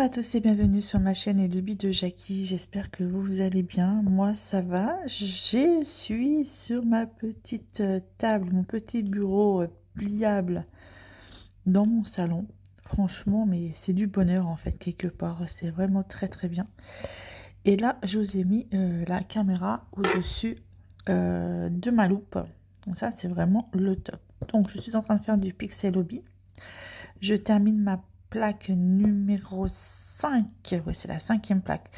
à tous et bienvenue sur ma chaîne Les Lubies de Jackie. J'espère que vous allez bien. Moi, ça va. Je suis sur ma petite table, mon petit bureau pliable dans mon salon. Franchement, mais c'est du bonheur en fait, quelque part. C'est vraiment très très bien. Et là, je vous ai mis la caméra au-dessus de ma loupe. Donc ça, c'est vraiment le top. Donc, je suis en train de faire du Pixel Hobby. Je termine ma plaque numéro 5, ouais, c'est la 5e plaque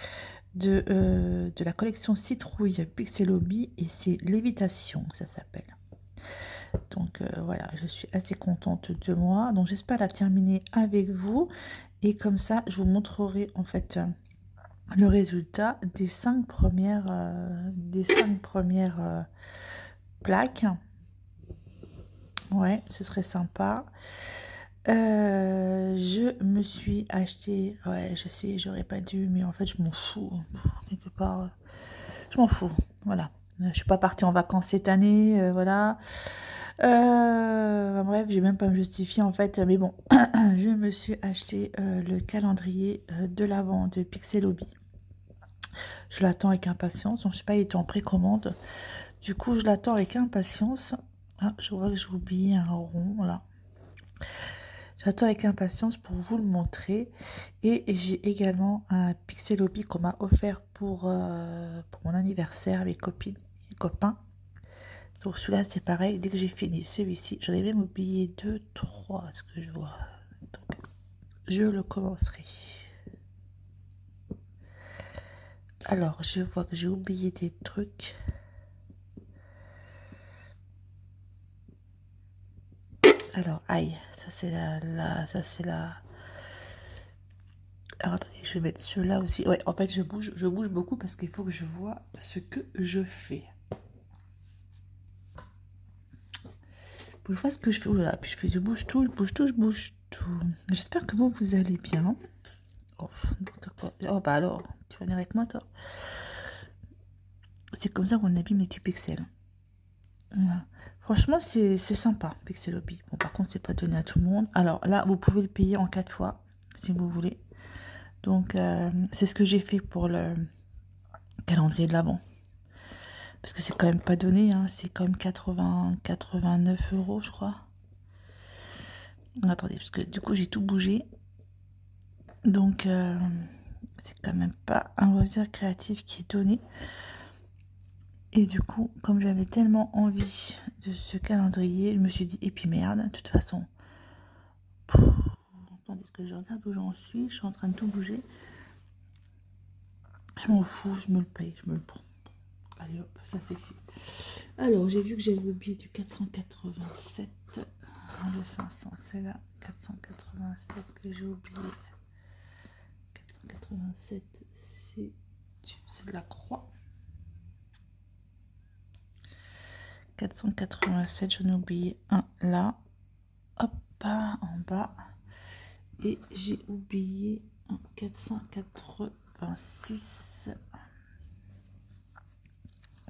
de la collection Citrouille Pixel Hobby et c'est Lévitation, ça s'appelle. Donc voilà, je suis assez contente de moi. Donc j'espère la terminer avec vous et comme ça, je vous montrerai en fait le résultat des 5 premières, plaques. Ouais, ce serait sympa. Je me suis acheté, ouais, je sais, j'aurais pas dû, mais en fait, je m'en fous, quelque part, je m'en fous, voilà. Je suis pas partie en vacances cette année, voilà. Bref, j'ai même pas à me justifier, en fait, mais bon, je me suis acheté le calendrier de l'Avent de Pixel Hobby. Je l'attends avec impatience, donc je sais pas, il était en précommande. Du coup, je l'attends avec impatience. Ah, je vois que j'ai oublié un rond, là. J'attends avec impatience pour vous le montrer. Et j'ai également un Pixel Hobby qu'on m'a offert pour mon anniversaire avec copines et copains. Donc celui-là c'est pareil. Dès que j'ai fini celui-ci, j'en ai même oublié 2, 3, ce que je vois. Donc je le commencerai. Alors je vois que j'ai oublié des trucs. Alors aïe, ça c'est la... Alors attendez, je vais mettre ceux-là aussi. Ouais, en fait, je bouge beaucoup parce qu'il faut que je vois ce que je fais. Faut que je vois ce que je fais. Oh là là, puis je bouge tout. J'espère que vous allez bien. Oh, quoi. Oh bah alors, tu vas venir avec moi, toi. C'est comme ça qu'on abîme les petits pixels. Voilà. Franchement, c'est sympa, Pixel Hobby. Bon, par contre, c'est pas donné à tout le monde. Alors là, vous pouvez le payer en 4 fois, si vous voulez. Donc, c'est ce que j'ai fait pour le calendrier de l'Avent. Parce que c'est quand même pas donné, hein. C'est quand même 89 €, je crois. Attendez, parce que du coup, j'ai tout bougé. Donc, c'est quand même pas un loisir créatif qui est donné. Et du coup, comme j'avais tellement envie de ce calendrier, je me suis dit, et puis merde, de toute façon. Attendez, est-ce que je regarde où j'en suis? Je suis en train de tout bouger. Je m'en fous, je me le paye, je me le prends. Allez hop, ça c'est fait. Alors, j'ai vu que j'avais oublié du 487. Le 500, c'est là. 487 que j'ai oublié. 487, c'est de la croix. 487, j'en ai oublié un là. Hop, en bas. Et j'ai oublié un 486.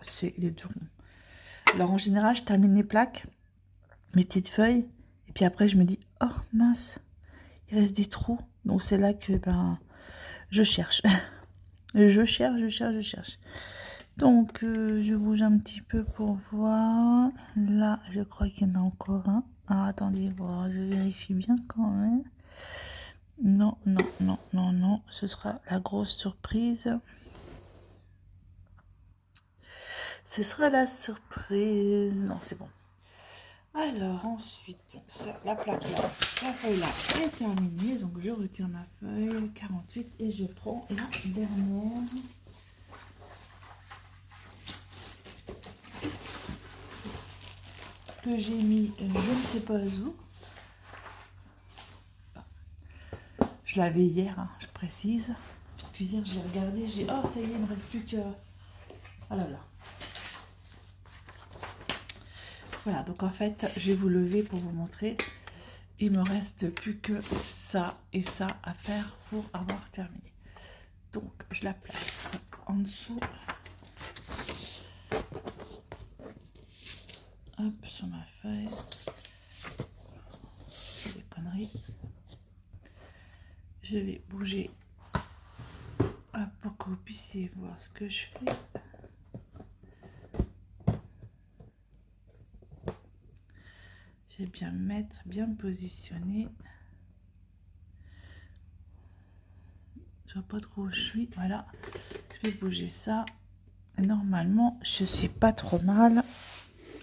C'est les deux ronds. Alors en général, je termine les plaques, mes petites feuilles. Et puis après, je me dis, oh mince, il reste des trous. Donc c'est là que je cherche. je cherche. Donc je bouge un petit peu pour voir. Là, je crois qu'il y en a encore un. Ah, attendez, voir, je vérifie bien quand même. Non. Ce sera la grosse surprise. Ce sera la surprise. Non, c'est bon. Alors ensuite, donc ça, la plaque là, la feuille là est terminée. Donc je retire ma feuille 48 et je prends la dernière. Que j'ai mis, je ne sais pas où. Je l'avais hier, hein, je précise. Puisque hier j'ai regardé, oh ça y est, il ne me reste plus que... Oh là là. Voilà, donc en fait, je vais vous lever pour vous montrer. Il me reste plus que ça et ça à faire pour avoir terminé. Donc, je la place en dessous. Hop, sur ma feuille. C'est des conneries. Je vais bouger puissiez voir ce que je fais. Je vais bien me mettre, bien me positionner. Je vois pas trop où je suis. Voilà. Je vais bouger ça. Normalement, je suis pas trop mal.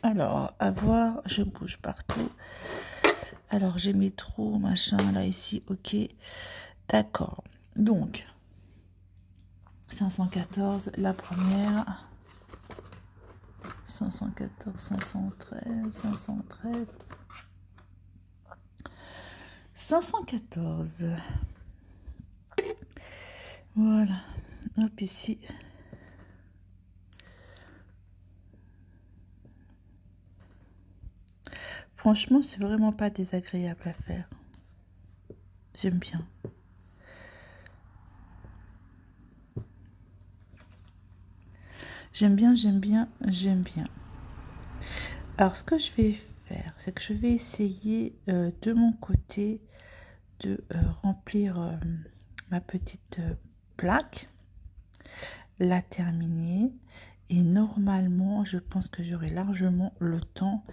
Alors, à voir, je bouge partout. Alors, j'ai mes trous, machin, là, ici, ok. D'accord. Donc, 514, la première. 514, 513, 513. 514. Voilà. Hop, ici. Franchement, c'est vraiment pas désagréable à faire. J'aime bien. J'aime bien, j'aime bien, j'aime bien. Alors, ce que je vais faire, c'est que je vais essayer de mon côté de remplir ma petite plaque, la terminer. Et normalement, je pense que j'aurai largement le temps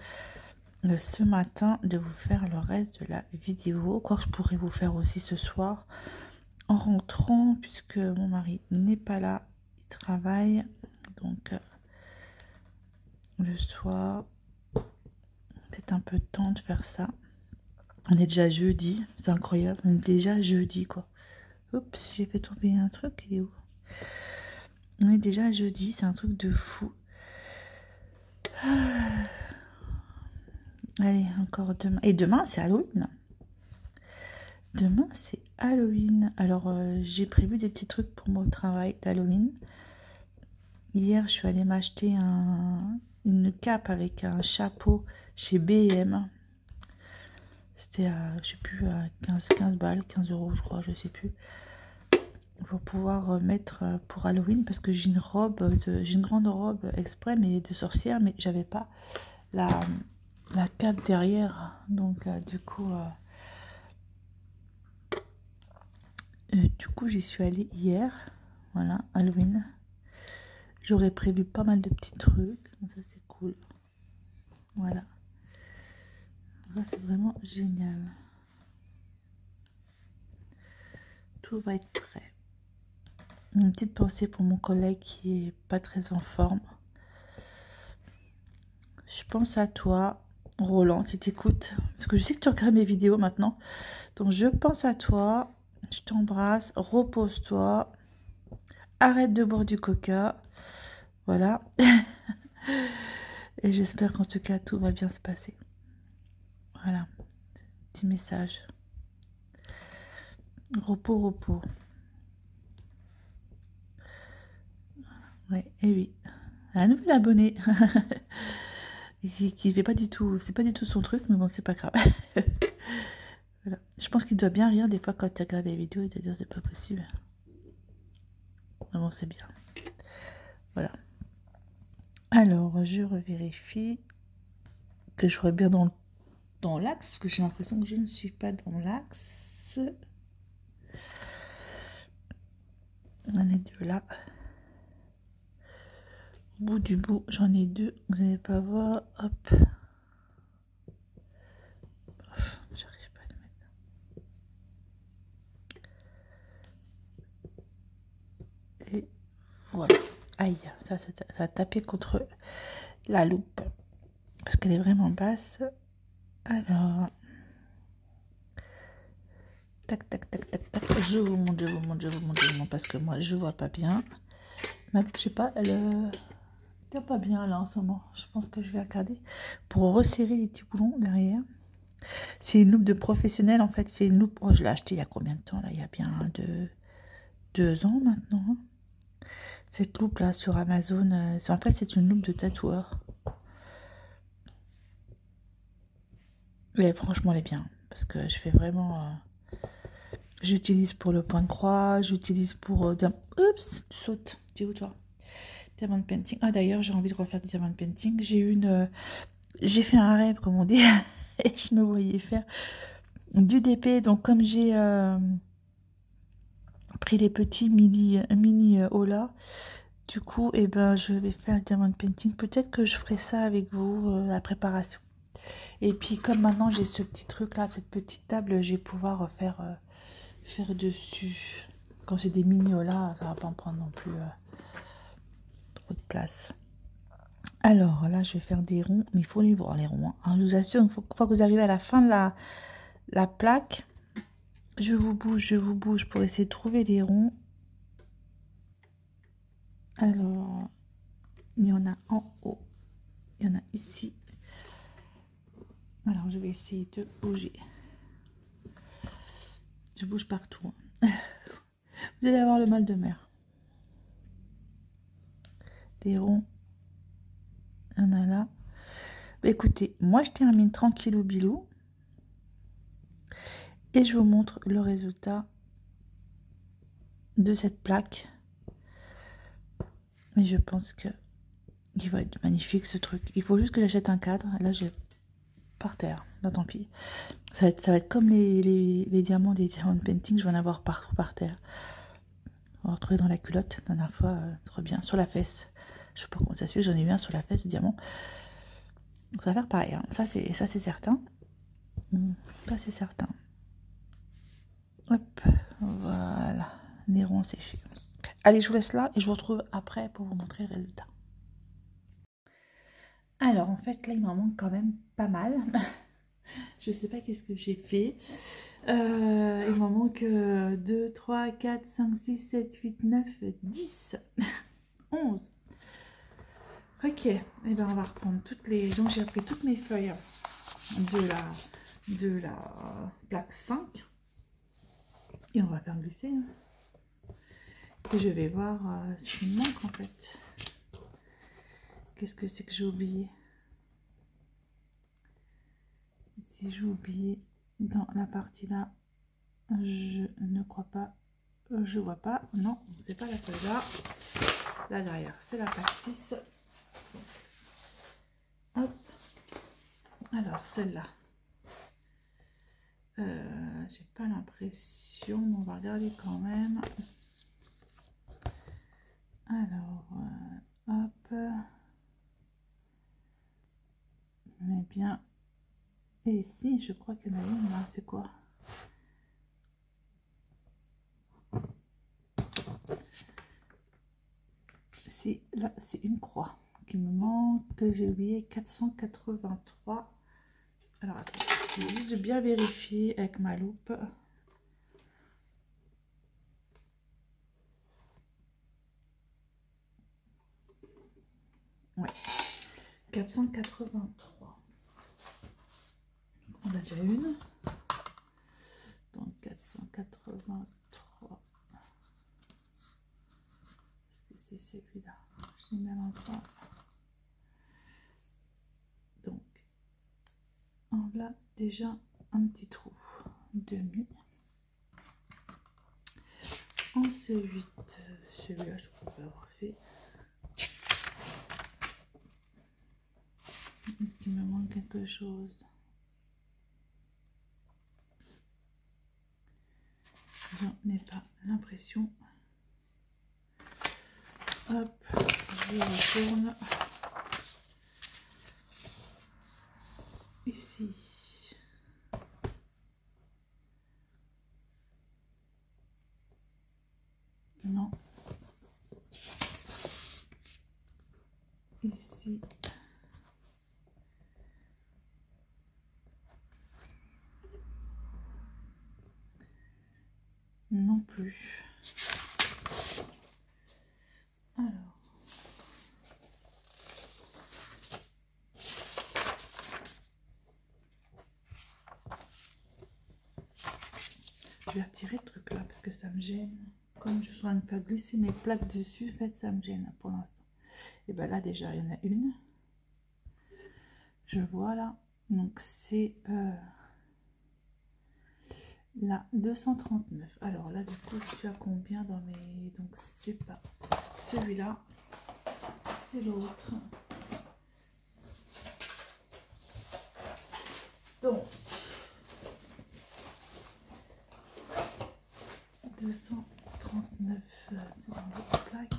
ce matin de vous faire le reste de la vidéo. Quoi que je pourrais vous faire aussi ce soir en rentrant, puisque mon mari n'est pas là, il travaille. Donc, le soir, c'est un peu de temps de faire ça. On est déjà jeudi, c'est incroyable, on est déjà jeudi quoi. Oups, j'ai fait tomber un truc, il est où? On est déjà jeudi, c'est un truc de fou. Allez, encore demain. Et demain, c'est Halloween. Demain, c'est Halloween. Alors, j'ai prévu des petits trucs pour mon travail d'Halloween. Hier, je suis allée m'acheter une cape avec un chapeau chez B&M. C'était à, je sais plus, à 15 balles, 15 euros, je crois, je sais plus. Pour pouvoir mettre pour Halloween, parce que j'ai une robe, j'ai une grande robe exprès, mais de sorcière, mais j'avais pas la cape derrière. Donc, du coup, j'y suis allée hier. Voilà, Halloween. J'aurais prévu pas mal de petits trucs. Ça, c'est cool. Voilà. Ça, c'est vraiment génial. Tout va être prêt. Une petite pensée pour mon collègue qui est pas très en forme. Je pense à toi, Roland, si t'écoutes. Parce que je sais que tu regardes mes vidéos maintenant. Donc, je pense à toi. Je t'embrasse. Repose-toi. Arrête de boire du coca. Voilà. Et j'espère qu'en tout cas, tout va bien se passer. Voilà. Petit message. Repos, repos. Ouais, et oui. Un nouvel abonné. qui fait pas du tout, c'est pas du tout son truc, mais bon, c'est pas grave. Voilà. Je pense qu'il doit bien rire des fois quand tu regardes les vidéos et te dire c'est pas possible. Mais bon, c'est bien. Voilà. Alors, je revérifie que je sois bien dans l'axe, parce que j'ai l'impression que je ne suis pas dans l'axe. On est deux là. Au bout du bout, j'en ai deux. Vous n'allez pas voir. Hop. J'arrive pas à le mettre. Et voilà. Aïe, ça a tapé contre la loupe. Parce qu'elle est vraiment basse. Alors. Tac, tac, tac, tac, tac. Je vous montre, je vous montre, je vous montre, je vous montre. Parce que moi, je vois pas bien. Mais je sais pas, elle tient pas bien là en ce moment. Je pense que je vais regarder pour resserrer les petits boulons derrière. C'est une loupe de professionnel en fait. C'est une loupe. Oh, je l'ai achetée il y a combien de temps là? Il y a bien 2 ans maintenant. Cette loupe là sur Amazon, en fait c'est une loupe de tatoueur. Mais franchement elle est bien. Parce que je fais vraiment... j'utilise pour le point de croix. J'utilise pour... Oups, tu sautes. T'es où toi? Diamond painting. Ah d'ailleurs j'ai envie de refaire du diamond painting. J'ai fait un rêve comme on dit. Et je me voyais faire du DP. Donc comme j'ai pris les petits mini Ola. Du coup, eh ben, je vais faire diamond painting. Peut-être que je ferai ça avec vous, la préparation. Et puis, comme maintenant j'ai ce petit truc là, cette petite table, je vais pouvoir faire dessus. Quand j'ai des mini Ola, ça va pas en prendre non plus trop de place. Alors là, je vais faire des ronds, mais il faut les voir les ronds. Hein. Je vous assure, une fois que vous arrivez à la fin de la plaque, je vous bouge pour essayer de trouver les ronds. Alors, il y en a en haut, il y en a ici. Alors, je vais essayer de bouger. Je bouge partout. Hein. Vous allez avoir le mal de mer. Des ronds, il y en a là. Bah, écoutez, moi je termine tranquillou bilou. Et je vous montre le résultat de cette plaque. Et je pense que il va être magnifique ce truc. Il faut juste que j'achète un cadre. Là, j'ai par terre. Là, tant pis. Ça va être comme les diamants des diamond painting. Je vais en avoir partout par terre. On va retrouver dans la culotte. La dernière fois, trop bien. Sur la fesse. Je sais pas comment ça se fait. J'en ai eu un sur la fesse de diamant. Donc, ça va faire pareil. Hein. Ça, c'est certain. Ça, c'est certain. Hop. Voilà. Les ronds, c'est fait. Allez, je vous laisse là et je vous retrouve après pour vous montrer le résultat. Alors, en fait, là, il m'en manque quand même pas mal. Je sais pas qu'est-ce que j'ai fait. Il m'en manque 2, 3, 4, 5, 6, 7, 8, 9, 10, 11. Ok, et bien on va reprendre toutes les... Donc j'ai pris toutes mes feuilles de la plaque 5. Et on va faire glisser. Hein. Et je vais voir ce qui me manque en fait. Qu'est-ce que c'est que j'ai oublié? Si j'ai oublié dans la partie là, je ne crois pas, je vois pas. Non, c'est pas la feuille là. Là derrière, c'est la plaque 6. Hop. Alors celle-là, j'ai pas l'impression, on va regarder quand même. Alors, hop. Mais bien. Et ici, je crois qu'il y en a une là, c'est quoi? Si, là, c'est une croix qui me manque, que j'ai oublié, 483. Alors, attends, c'est juste de bien vérifier avec ma loupe. Ouais, 483. On a déjà une. Donc, 483. Est-ce que c'est celui-là? J'ai même encore. Donc, on a déjà un petit trou. Demi. Ensuite, celui-là, je crois pas avoir fait. Est-ce qu'il me manque quelque chose? J'en ai pas l'impression. Hop, je retourne. Ici. Non. Ici. Non plus. Alors. Je vais retirer le truc là parce que ça me gêne. Comme je suis en train de faire glisser mes plaques dessus, en fait, ça me gêne pour l'instant. Et bien là, déjà, il y en a une. Je vois là. Donc, c'est la 239. Alors là, du coup, je suis à combien dans mes... Donc, c'est pas celui-là. C'est l'autre. Donc, 239. 239, c'est dans votre plaque.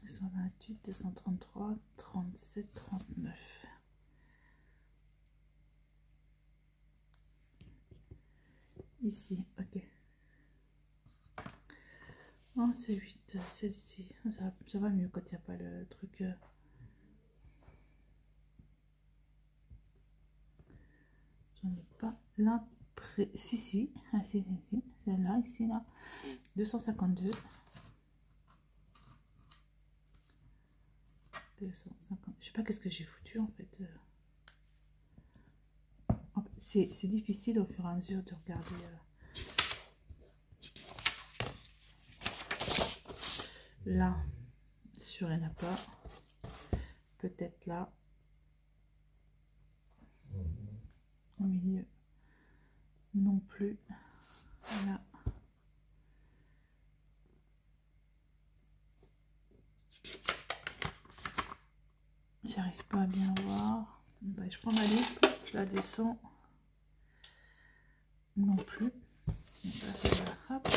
228, 233, 37, 39. Ici, ok. Oh, c'est 8, celle-ci. Ça va mieux quand il n'y a pas le truc. J'en ai pas l'impression. Si. Ah, si. Celle-là, ici, là. 252. 250. Je sais pas qu'est-ce que j'ai foutu en fait. C'est difficile au fur et à mesure de regarder. Là, sur il n'y en a pas. Peut-être là. Au milieu. Non plus. Là. J'arrive pas à bien voir. Attendez, je prends ma loupe, je la descends. Non plus. Hop.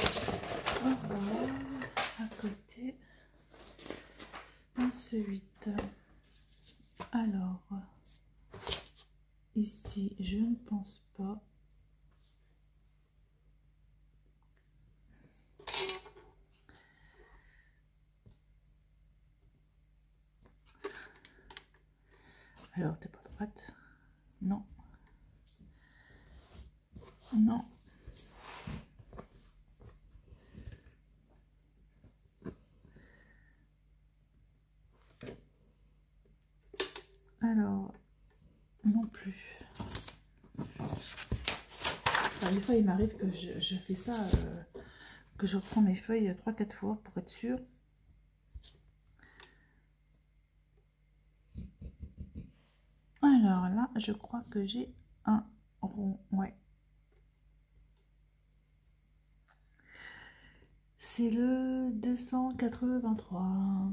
À côté. Ensuite, alors, ici, je ne pense pas. Alors, t'es pas droite? Non. Non. Alors, non plus. Enfin, des fois, il m'arrive que je fais ça, que je reprends mes feuilles 3-4 fois pour être sûre. Alors là, je crois que j'ai un rond, ouais. C'est le 283.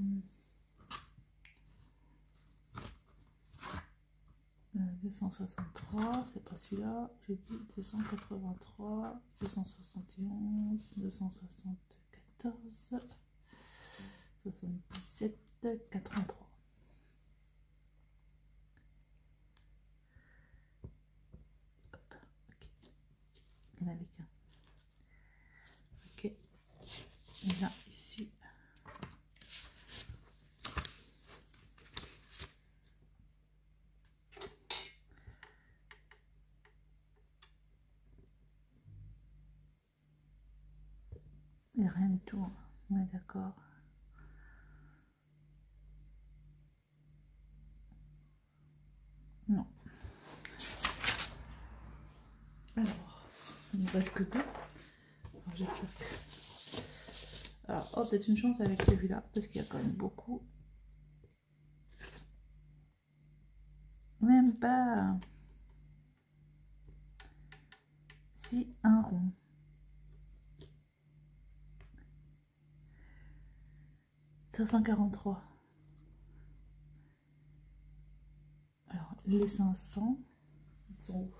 263, c'est pas celui-là. J'ai dit 283, 271, 274, 77, 83. Hop, ok. Il n'y en avait qu'un. Ok. Et là, ici. Il n'y a rien du tout. On est d'accord. Non. Alors, il ne reste que deux. Alors, j'espère que... Alors, oh, peut-être une chance avec celui-là, parce qu'il y a quand même beaucoup. Même pas. Si, un rond. « 543. Alors, les 500, ils sont où?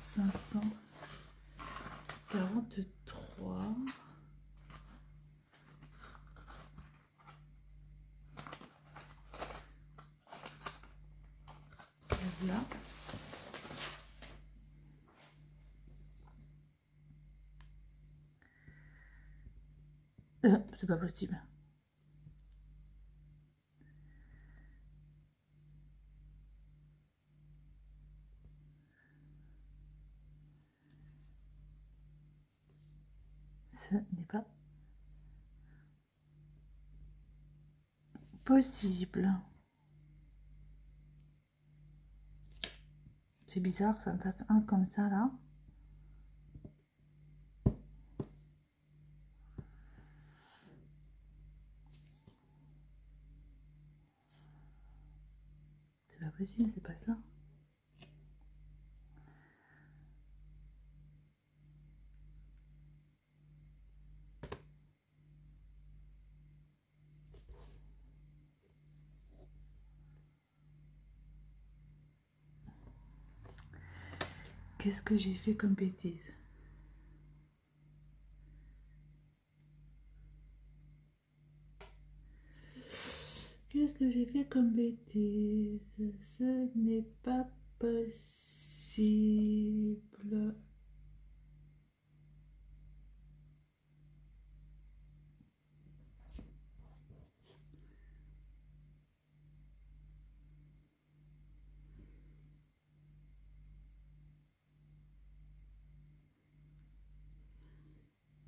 543. Là. C'est pas possible. Ce n'est pas possible. C'est bizarre que ça me fasse un comme ça là. C'est pas possible, c'est pas ça. Qu'est-ce que j'ai fait comme bêtise? Qu'est-ce que j'ai fait comme bêtise? Ce n'est pas possible.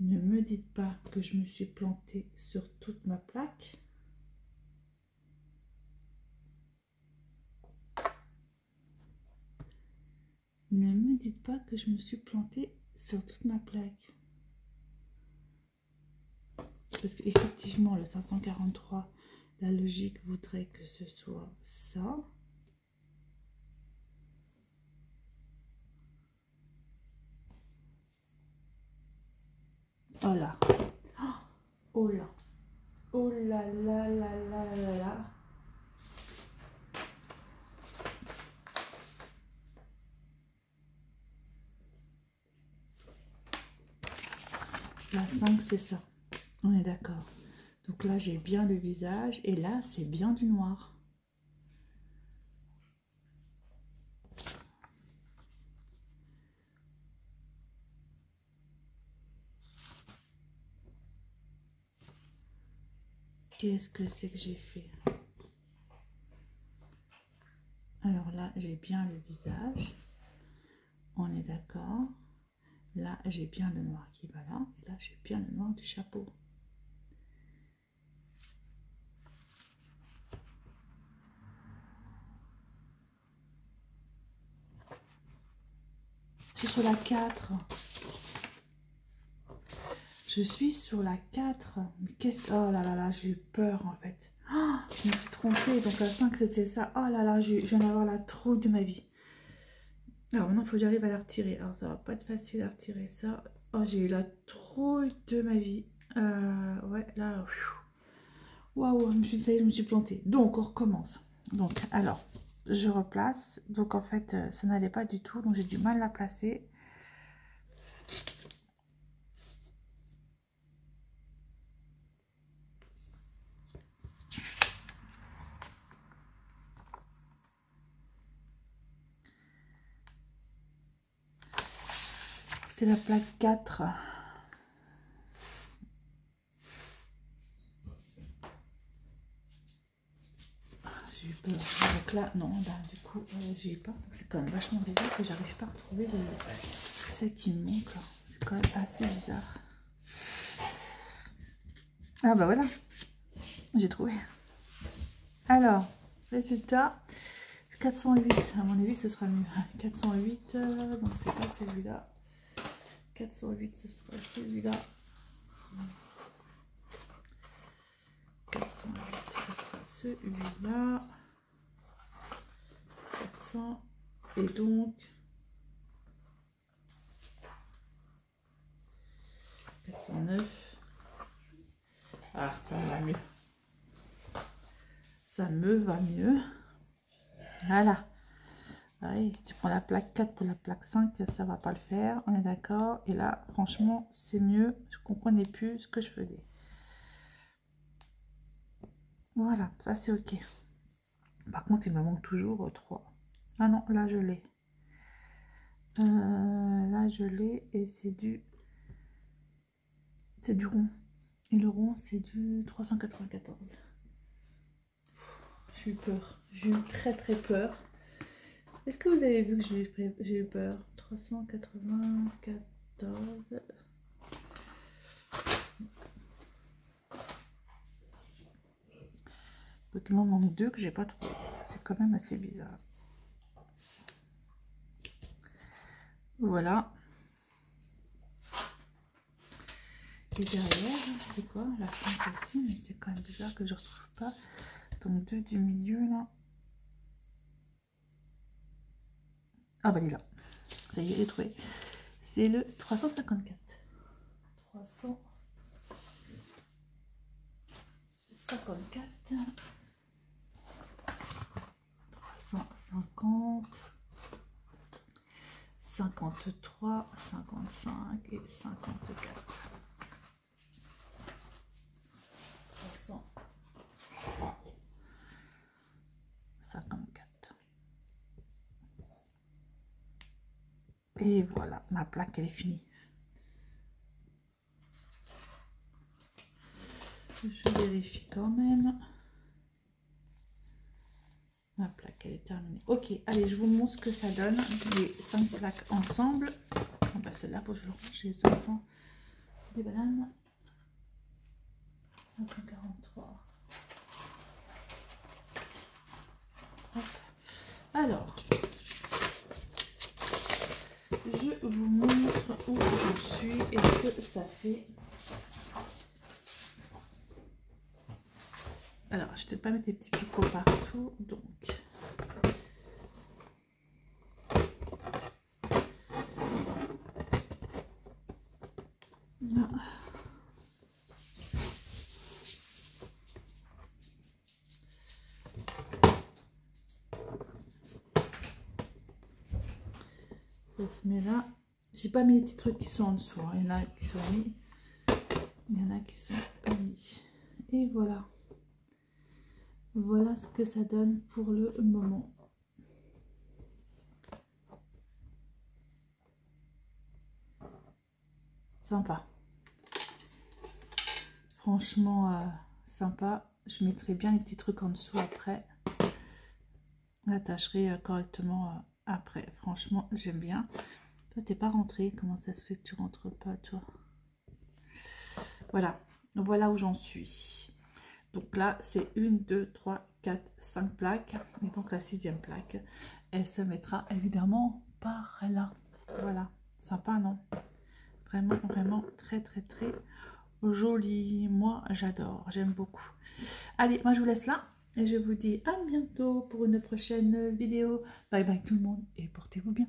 Ne me dites pas que je me suis plantée sur toute ma plaque. Ne me dites pas que je me suis plantée sur toute ma plaque. Parce qu'effectivement, le 543, la logique voudrait que ce soit ça. Voilà. Oh là. Oh là là là là là là. La 5, c'est ça. On est d'accord. Donc là, j'ai bien le visage. Et là, c'est bien du noir. Qu'est-ce que c'est que j'ai fait? Alors là, j'ai bien le visage. On est d'accord. Là, j'ai bien le noir qui va là. Et là, j'ai bien le noir du chapeau. Je suis sur la 4. Je suis sur la 4. Mais qu'est-ce que... Oh là là là, j'ai eu peur en fait. Oh, je me suis trompée. Donc la 5, c'était ça. Oh là là, je viens d'avoir la trouille de ma vie. Alors maintenant, il faut que j'arrive à la retirer. Alors ça va pas être facile à retirer ça. Oh, j'ai eu la trouille de ma vie. Ouais, là... Waouh, je me suis plantée. Donc, on recommence. Donc, alors, je replace. Donc, en fait, ça n'allait pas du tout. Donc, j'ai du mal à la placer. C'est la plaque 4. J'ai eu peur. Donc là, non, bah, du coup, j'ai eu peur. Donc, c'est quand même vachement bizarre que j'arrive pas à retrouver celle qui me manque. C'est quand même assez bizarre. Ah bah voilà, j'ai trouvé. Alors, résultat, 408. À mon avis, ce sera mieux. 408, donc c'est pas celui-là. 408, ce sera celui-là. 408, ce sera celui-là. 400. Et donc 409. Ah, ça me va mieux. Ça me va mieux. Voilà. Ouais, tu prends la plaque 4 pour la plaque 5, ça va pas le faire. On est d'accord. Et là, franchement, c'est mieux. Je comprenais plus ce que je faisais. Voilà, ça c'est ok. Par contre, il me manque toujours 3. Ah non, là je l'ai. Là je l'ai et c'est du rond. Et le rond c'est du 394. J'ai eu peur. J'ai eu très très peur. Est-ce que vous avez vu que j'ai eu peur? 394. Donc il m'en manque 2 que j'ai pas trouvé. C'est quand même assez bizarre. Voilà. Et derrière, c'est quoi? La 5 aussi, mais c'est quand même bizarre que je retrouve pas. Donc 2 du milieu là. Ah bah il est là. Ça y est, j'ai trouvé. C'est le 354. 354. 350. 53, 55 et 54. 54. Et voilà, ma plaque, elle est finie. Je vérifie quand même. Ma plaque, elle est terminée. Ok, allez, je vous montre ce que ça donne. Les 5 plaques ensemble. Ah bah celle-là, pour je le range, j'ai 500. Des bananes. 543. Hop. Alors, je vous montre où j'en suis et ce que ça fait. Alors, je ne vais pas mettre des petits picots partout, donc. Là. Ça se met là. J'ai pas mis les petits trucs qui sont en dessous. Hein. Il y en a qui sont mis. Il y en a qui sont pas mis. Et voilà. Voilà ce que ça donne pour le moment. Sympa. Franchement, sympa. Je mettrai bien les petits trucs en dessous après. L'attacherai correctement après. Franchement, j'aime bien. Toi, t'es pas rentré. Comment ça se fait que tu rentres pas, toi? Voilà. Voilà où j'en suis. Donc là, c'est 1, 2, 3, 4, 5 plaques. Et donc la 6e plaque, elle se mettra évidemment par là. Voilà. Sympa, non? Vraiment, vraiment très, très, très joli. Moi, j'adore. J'aime beaucoup. Allez, moi, je vous laisse là. Et je vous dis à bientôt pour une prochaine vidéo. Bye bye tout le monde et portez-vous bien.